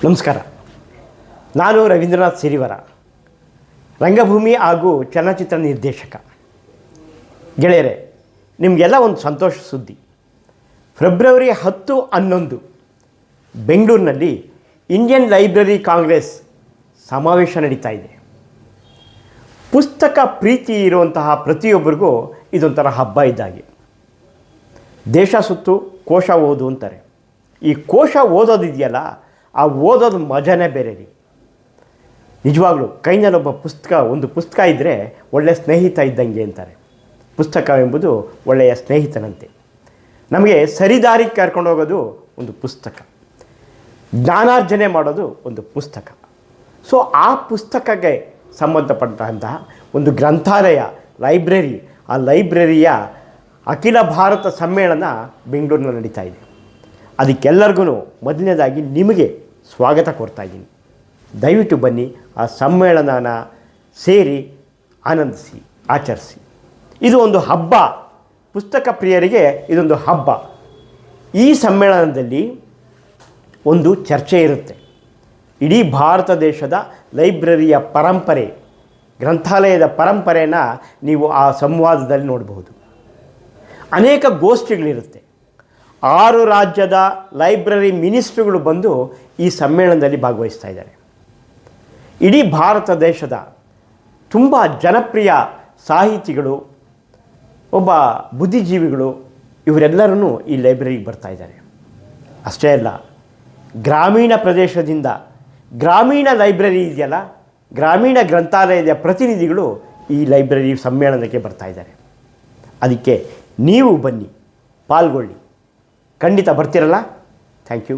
ನಮಸ್ಕಾರ. ನಾನು ರವೀಂದ್ರನಾಥ್ ಸಿರಿವರ, ರಂಗಭೂಮಿ ಹಾಗೂ ಚಲನಚಿತ್ರ ನಿರ್ದೇಶಕ. ಗೆಳೆಯರೆ, ನಿಮಗೆಲ್ಲ ಒಂದು ಸಂತೋಷ ಸುದ್ದಿ. ಫೆಬ್ರವರಿ 10, 11 ಬೆಂಗಳೂರಿನಲ್ಲಿ ಇಂಡಿಯನ್ ಲೈಬ್ರರಿ ಕಾಂಗ್ರೆಸ್ ಸಮಾವೇಶ ನಡೀತಾ ಇದೆ. ಪುಸ್ತಕ ಪ್ರೀತಿ ಇರುವಂತಹ ಪ್ರತಿಯೊಬ್ಬರಿಗೂ ಇದೊಂಥರ ಹಬ್ಬ ಇದ್ದಾಗೆ. ದೇಶ ಸುತ್ತು ಕೋಶ ಓದು ಅಂತಾರೆ. ಈ ಕೋಶ ಓದೋದಿದೆಯಲ್ಲ, ಆ ಓದೋದು ಮಜಾನೇ ಬೇರೆ ರೀ. ನಿಜವಾಗ್ಲೂ ಕೈನಲ್ಲೊಬ್ಬ ಒಂದು ಪುಸ್ತಕ ಇದ್ದರೆ ಒಳ್ಳೆಯ ಸ್ನೇಹಿತ ಇದ್ದಂಗೆ ಅಂತಾರೆ. ಪುಸ್ತಕವೆಂಬುದು ಒಳ್ಳೆಯ ಸ್ನೇಹಿತನಂತೆ. ನಮಗೆ ಸರಿದಾರಿಗೆ ಕರ್ಕೊಂಡು ಹೋಗೋದು ಒಂದು ಪುಸ್ತಕ, ಜ್ಞಾನಾರ್ಜನೆ ಮಾಡೋದು ಒಂದು ಪುಸ್ತಕ. ಸೊ ಆ ಪುಸ್ತಕಕ್ಕೆ ಸಂಬಂಧಪಟ್ಟಂತಹ ಒಂದು ಗ್ರಂಥಾಲಯ, ಲೈಬ್ರರಿ, ಆ ಲೈಬ್ರರಿಯ ಅಖಿಲ ಭಾರತ ಸಮ್ಮೇಳನ ಬೆಂಗಳೂರಿನಲ್ಲಿ ನಡೀತಾ ಇದೆ. ಅದಕ್ಕೆಲ್ಲರಿಗೂ ಮೊದಲನೇದಾಗಿ ನಿಮಗೆ ಸ್ವಾಗತ ಕೋರ್ತಾಯಿದ್ದೀನಿ. ದಯವಿಟ್ಟು ಬನ್ನಿ, ಆ ಸಮ್ಮೇಳನನ ಸೇರಿ ಆನಂದಿಸಿ, ಆಚರಿಸಿ. ಇದು ಒಂದು ಹಬ್ಬ. ಪುಸ್ತಕ ಪ್ರಿಯರಿಗೆ ಇದೊಂದು ಹಬ್ಬ. ಈ ಸಮ್ಮೇಳನದಲ್ಲಿ ಒಂದು ಚರ್ಚೆ ಇರುತ್ತೆ. ಇಡೀ ಭಾರತ ದೇಶದ ಲೈಬ್ರರಿಯ ಪರಂಪರೆ, ಗ್ರಂಥಾಲಯದ ಪರಂಪರೆಯನ್ನು ನೀವು ಆ ಸಂವಾದದಲ್ಲಿ ನೋಡಬಹುದು. ಅನೇಕ ಗೋಷ್ಠಿಗಳಿರುತ್ತೆ. 6 ರಾಜ್ಯದ ಲೈಬ್ರರಿ ಮಿನಿಸ್ಟ್ರುಗಳು ಬಂದು ಈ ಸಮ್ಮೇಳನದಲ್ಲಿ ಭಾಗವಹಿಸ್ತಾ ಇದ್ದಾರೆ. ಇಡೀ ಭಾರತ ದೇಶದ ತುಂಬ ಜನಪ್ರಿಯ ಸಾಹಿತಿಗಳು, ಒಬ್ಬ ಬುದ್ಧಿಜೀವಿಗಳು, ಇವರೆಲ್ಲರೂ ಈ ಲೈಬ್ರರಿಗೆ ಬರ್ತಾ ಇದ್ದಾರೆ. ಅಷ್ಟೇ ಅಲ್ಲ, ಗ್ರಾಮೀಣ ಪ್ರದೇಶದಿಂದ, ಗ್ರಾಮೀಣ ಲೈಬ್ರರಿ ಇದೆಯಲ್ಲ, ಗ್ರಾಮೀಣ ಗ್ರಂಥಾಲಯದ ಪ್ರತಿನಿಧಿಗಳು ಈ ಲೈಬ್ರರಿ ಸಮ್ಮೇಳನಕ್ಕೆ ಬರ್ತಾ ಇದ್ದಾರೆ. ಅದಕ್ಕೆ ನೀವು ಬನ್ನಿ, ಪಾಲ್ಗೊಳ್ಳಿ. ಖಂಡಿತ ಬರ್ತೀರಲ್ಲ? Thank you.